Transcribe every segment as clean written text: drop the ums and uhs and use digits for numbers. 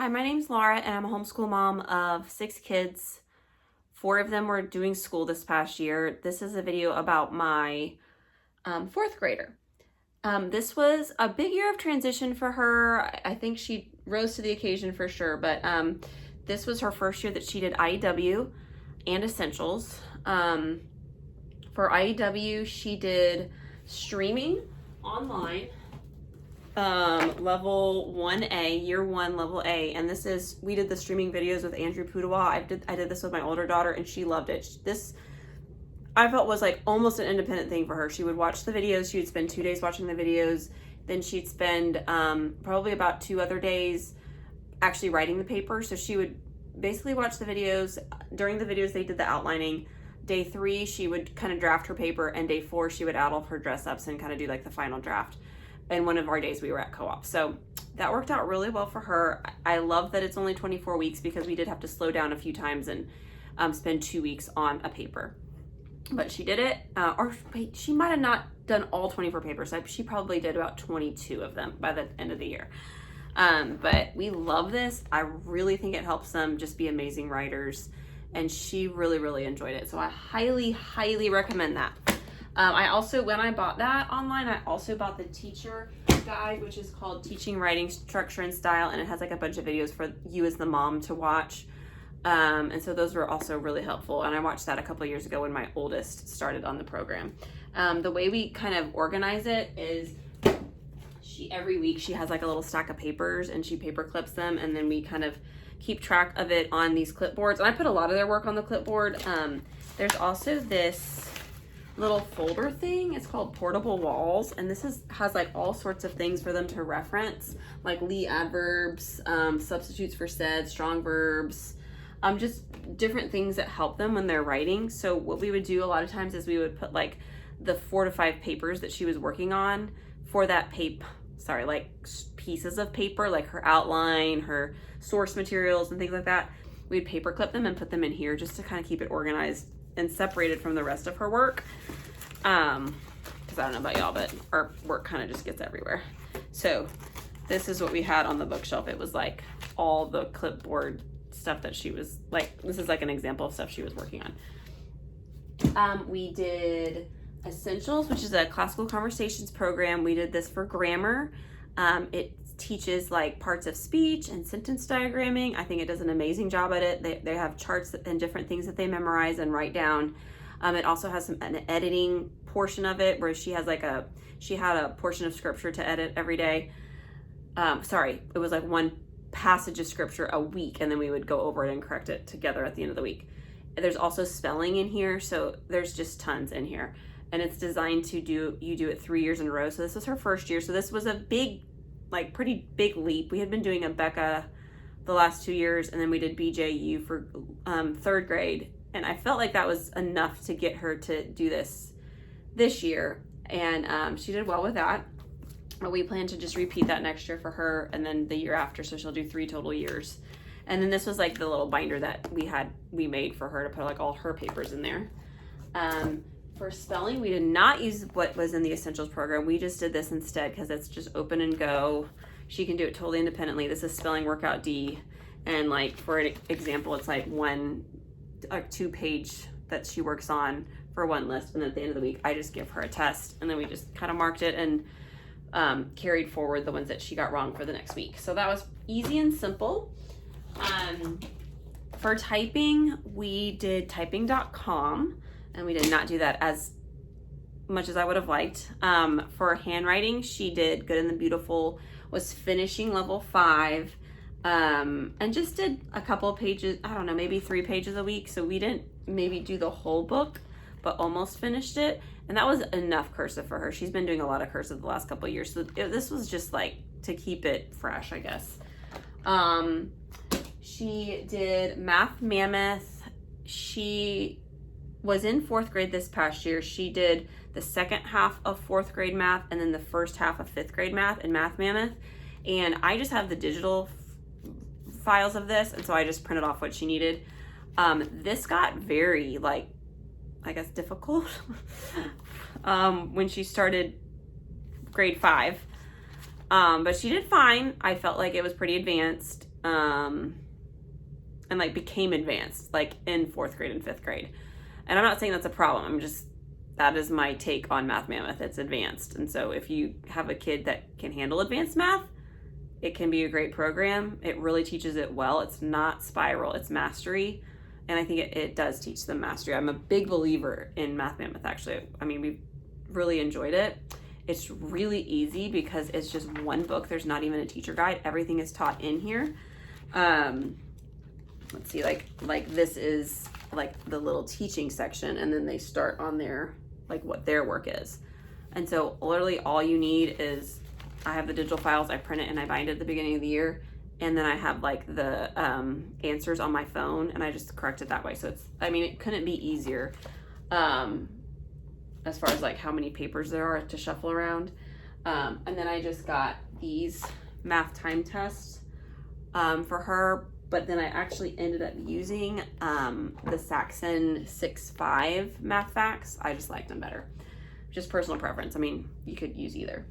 Hi, my name's Laura and I'm a homeschool mom of 6 kids. 4 of them were doing school this past year. This is a video about my 4th grader. This was a big year of transition for her. I think she rose to the occasion for sure, but this was her first year that she did IEW and Essentials. For IEW, she did streaming online, level 1A, year 1, level A, and we did the streaming videos with Andrew Pudawa. I did this with my older daughter and she loved it. This I felt was like almost an independent thing for her. She would watch the videos, she would spend 2 days watching the videos, then she'd spend probably about 2 other days actually writing the paper. So she would basically watch the videos. During the videos they did the outlining. Day 3 she would kind of draft her paper, and day 4 she would add all of her dress ups and kind of do like the final draft. And one of our days we were at co-op. So that worked out really well for her. I love that it's only 24 weeks because we did have to slow down a few times and spend 2 weeks on a paper. But she did it, or wait, she might have not done all 24 papers. She probably did about 22 of them by the end of the year. But we love this. I really think it helps them just be amazing writers. And she really, really enjoyed it. So I highly, highly recommend that. I also, when I bought that online, I also bought the teacher guide, which is called Teaching Writing Structure and Style, and it has like a bunch of videos for you as the mom to watch. And so those were also really helpful. And I watched that a couple of years ago when my oldest started on the program. The way we kind of organize it is every week she has like a little stack of papers and she paper clips them, and then we kind of keep track of it on these clipboards. And I put a lot of their work on the clipboard. There's also this little folder thing. It's called Portable Walls, and this has like all sorts of things for them to reference, like Lee adverbs, substitutes for said, strong verbs, just different things that help them when they're writing. So what we would do a lot of times is we would put like the 4 to 5 papers that she was working on for that like pieces of paper, like her outline, her source materials and things like that. We'd paper clip them and put them in here just to kind of keep it organized and separated from the rest of her work. Because I don't know about y'all, but our work kind of just gets everywhere. So this is what we had on the bookshelf. It was like all the clipboard stuff that she was like, this is like an example of stuff she was working on. We did Essentials, which is a classical conversations program. We did this for grammar. It teaches like parts of speech and sentence diagramming. I think it does an amazing job at it. They have charts and different things that they memorize and write down. It also has an editing portion of it where she had a portion of scripture to edit every day. It was like one passage of scripture a week, and then we would go over it and correct it together at the end of the week. There's also spelling in here, so there's just tons in here. And it's designed to do it 3 years in a row. So this was her first year. So this was a pretty big leap. We had been doing Becca the last 2 years, and then we did BJU for 3rd grade. And I felt like that was enough to get her to do this year. And she did well with that. But we plan to just repeat that next year for her, and then the year after. So she'll do 3 total years. And then this was like the little binder that we made for her to put like all her papers in there. For spelling, we did not use what was in the Essentials program. We just did this instead because it's just open and go. She can do it totally independently. This is Spelling Workout D. And like for an example, it's like 2 page that she works on for one list. And at the end of the week, I just give her a test. And then we just kind of marked it and carried forward the ones that she got wrong for the next week. So that was easy and simple. For typing, we did typing.com. And we did not do that as much as I would have liked. For handwriting, she did Good and the Beautiful, was finishing level 5, and just did a couple of pages, I don't know, maybe 3 pages a week. So we didn't maybe do the whole book, but almost finished it. And that was enough cursive for her. She's been doing a lot of cursive the last couple of years. So this was just like to keep it fresh, I guess. She did Math Mammoth. She was in 4th grade this past year. She did the second half of 4th grade math and then the first half of 5th grade math in Math Mammoth. And I just have the digital files of this, and so I just printed off what she needed. This got very, difficult when she started grade 5. But she did fine. I felt like it was pretty advanced. and like became advanced, like in 4th grade and 5th grade. And I'm not saying that's a problem. That is my take on Math Mammoth. It's advanced. And so if you have a kid that can handle advanced math, it can be a great program. It really teaches it well. It's not spiral, it's mastery. And I think it does teach them mastery. I'm a big believer in Math Mammoth, actually. I mean, we've really enjoyed it. It's really easy because it's just one book. There's not even a teacher guide. Everything is taught in here. Let's see, like this is like the little teaching section, and then they start on their, like what their work is. And so literally all you need is, I have the digital files, I print it and I bind it at the beginning of the year. And then I have like the answers on my phone, and I just correct it that way. So it couldn't be easier as far as like how many papers there are to shuffle around. And then I just got these math time tests for her, but then I actually ended up using the Saxon 6.5 math facts. I just liked them better. Just personal preference. I mean, you could use either.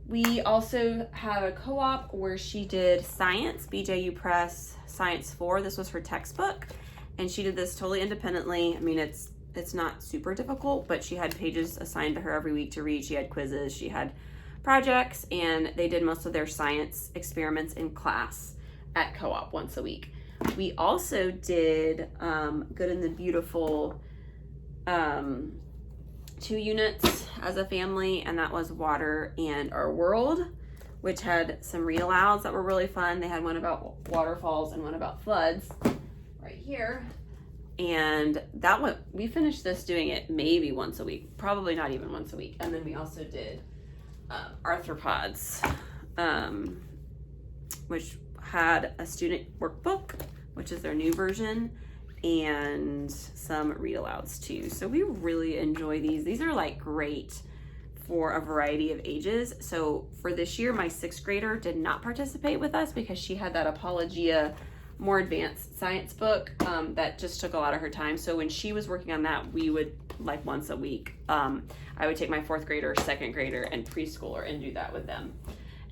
We also have a co-op where she did science, BJU Press Science 4. This was her textbook, and she did this totally independently. I mean, it's not super difficult, but she had pages assigned to her every week to read. She had quizzes, she had projects, and they did most of their science experiments in class at co-op once a week. We also did Good and the Beautiful 2 units as a family, and that was Water and Our World, which had some read alouds that were really fun. They had one about waterfalls and one about floods right here. And that one, we finished doing it maybe once a week, probably not even once a week. And then we also did arthropods, which had a student workbook, which is their new version, and some read alouds too. So we really enjoy these. These are like great for a variety of ages. So for this year, my 6th grader did not participate with us because she had that Apologia more advanced science book that just took a lot of her time. So when she was working on that, we would like once a week, I would take my 4th grader, 2nd grader, and preschooler and do that with them.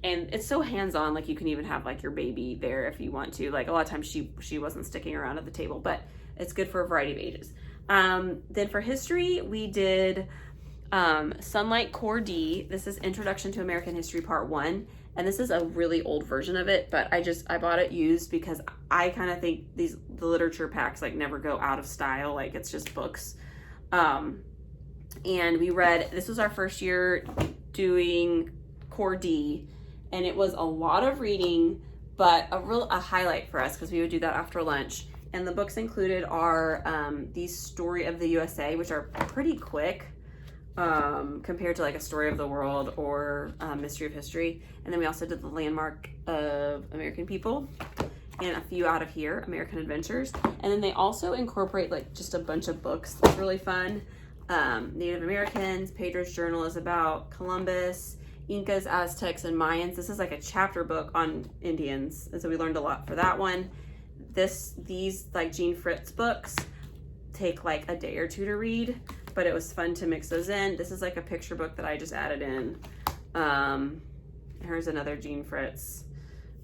And it's so hands-on, like you can even have like your baby there if you want to. Like a lot of times she wasn't sticking around at the table, but it's good for a variety of ages. Then for history, we did Sonlight Core D. This is Introduction to American History Part 1. And this is a really old version of it, but I bought it used because I kind of think the literature packs like never go out of style. Like it's just books. And we read, this was our first year doing Core D, and it was a lot of reading, but a highlight for us because we would do that after lunch. And the books included are these Story of the USA, which are pretty quick compared to like a Story of the World or Mystery of History. And then we also did the Landmark of American People and a few out of here, American Adventures. And then they also incorporate like just a bunch of books. It's really fun. Native Americans, Pedro's Journal is about Columbus, Incas, Aztecs, and Mayans. This is like a chapter book on Indians, and so we learned a lot for that one. These like Jean Fritz books take like a day or two to read, but it was fun to mix those in. This is like a picture book that I just added in. Here's another Jean Fritz,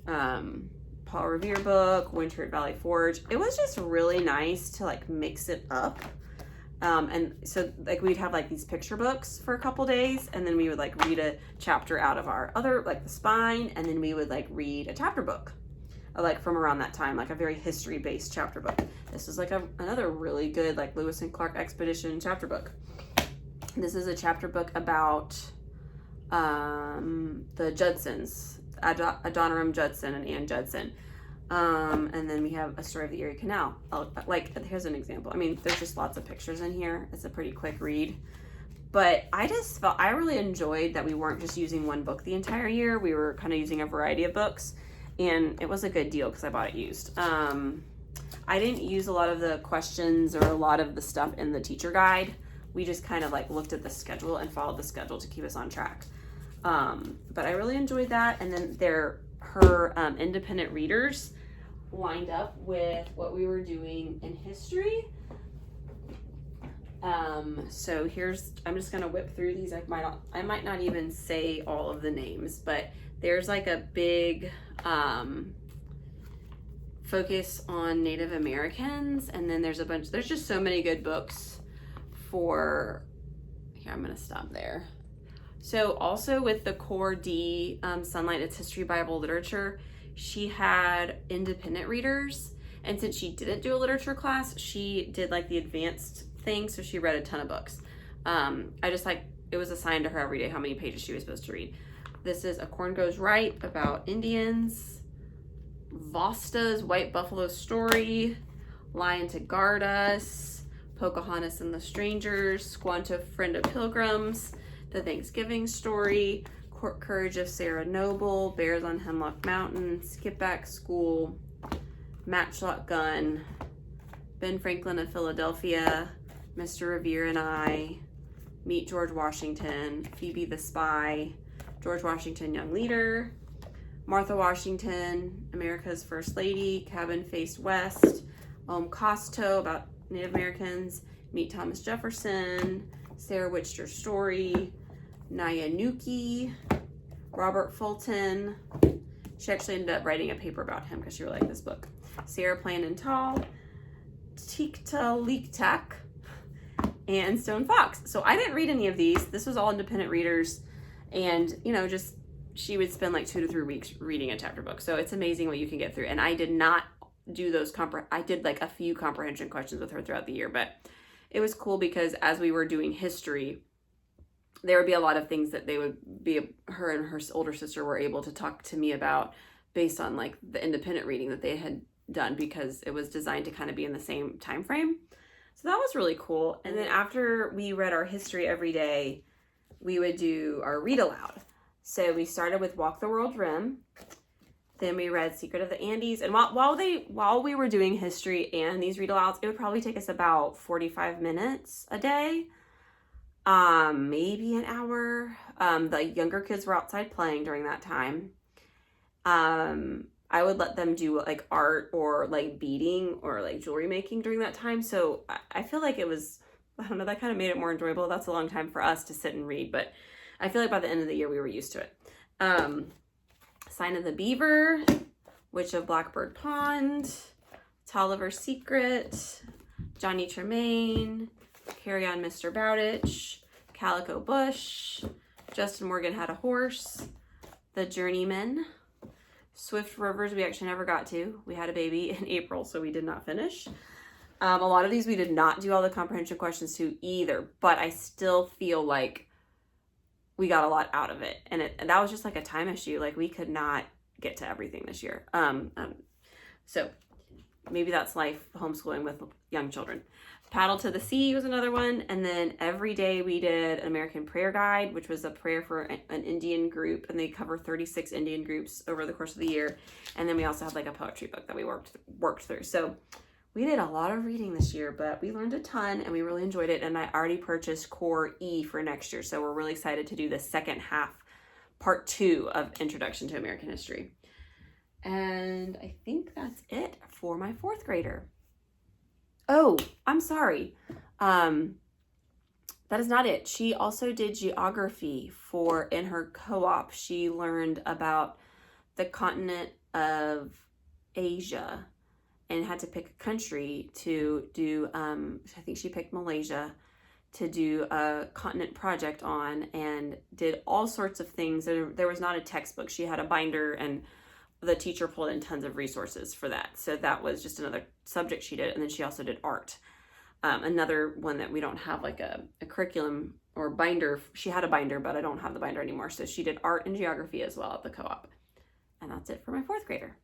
Paul Revere book, Winter at Valley Forge. It was just really nice to like mix it up. And so like we'd have like these picture books for a couple days, and then we would like read a chapter out of our other, like the spine, and then we would like read a chapter book like from around that time, like a very history based chapter book. This is like another really good like Lewis and Clark expedition chapter book. This is a chapter book about the Judsons, Adoniram Judson and Ann Judson. And then we have a story of the Erie Canal. Like, here's an example. I mean, there's just lots of pictures in here. It's a pretty quick read. But I really enjoyed that we weren't just using one book the entire year. We were kind of using a variety of books. And it was a good deal because I bought it used. I didn't use a lot of the questions or a lot of the stuff in the teacher guide. We just kind of like looked at the schedule and followed the schedule to keep us on track. But I really enjoyed that. And then her independent readers lined up with what we were doing in history. So I'm just gonna whip through these. I might not even say all of the names, but There's like a big focus on Native Americans, and then there's just so many good books for, here, I'm gonna stop there. So also with the Core D Sonlight, it's History, Bible, Literature, she had independent readers. And since she didn't do a literature class, she did like the advanced thing. So she read a ton of books. It was assigned to her every day how many pages she was supposed to read. This is A Corn Goes Right about Indians. Vasta's White Buffalo Story. Lion to Guard Us. Pocahontas and the Strangers. Squanto Friend of Pilgrims. The Thanksgiving Story. Courage of Sarah Noble. Bears on Hemlock Mountain. Skip Back School. Matchlock Gun. Ben Franklin of Philadelphia. Mr. Revere and I. Meet George Washington. Phoebe the Spy. George Washington, Young Leader. Martha Washington, America's First Lady. Cabin Faced West. Costo, about Native Americans. Meet Thomas Jefferson. Sarah Wichter's Story. Nyanuki. Robert Fulton. She actually ended up writing a paper about him because she really liked this book. Sierra Plain and Tall. Tiktaliktak. And Stone Fox. So I didn't read any of these. This was all independent readers. And, you know, just she would spend like 2 to 3 weeks reading a chapter book. So it's amazing what you can get through. And I did not do those, I did like a few comprehension questions with her throughout the year. But it was cool because as we were doing history, there would be a lot of things that her and her older sister were able to talk to me about based on like the independent reading that they had done, because it was designed to kind of be in the same time frame. So that was really cool. And then after we read our history every day, we would do our read aloud. So we started with Walk the World Rim. Then we read Secret of the Andes. And while we were doing history and these read alouds, it would probably take us about 45 minutes a day. Maybe an hour. The younger kids were outside playing during that time. I would let them do like art or like beading or like jewelry making during that time. So I feel like it was, I don't know, that kind of made it more enjoyable. That's a long time for us to sit and read, but I feel like by the end of the year we were used to it. Sign of the Beaver, Witch of Blackbird Pond, Tolliver's Secret, Johnny Tremaine, Carry On Mr. Bowditch, Calico Bush, Justin Morgan Had a Horse, The Journeyman, Swift Rivers we actually never got to. We had a baby in April, so we did not finish. A lot of these we did not do all the comprehension questions to either, but I still feel like we got a lot out of it. And that was just like a time issue. Like we could not get to everything this year. So maybe that's life homeschooling with young children. Paddle to the Sea was another one. And then every day we did an American Prayer Guide, which was a prayer for an Indian group. And they cover 36 Indian groups over the course of the year. And then we also had like a poetry book that we worked through. So we did a lot of reading this year, but we learned a ton and we really enjoyed it. And I already purchased Core E for next year. So we're really excited to do the second half, part 2 of Introduction to American History. And I think that's it for my 4th grader. Oh, I'm sorry. That is not it. She also did geography in her co-op. She learned about the continent of Asia and had to pick a country to do, I think she picked Malaysia, to do a continent project on, and did all sorts of things. There was not a textbook. She had a binder, and the teacher pulled in tons of resources for that. So that was just another subject she did. And then she also did art. Another one that we don't have like a curriculum or binder. She had a binder, but I don't have the binder anymore. So she did art and geography as well at the co-op. And that's it for my 4th grader.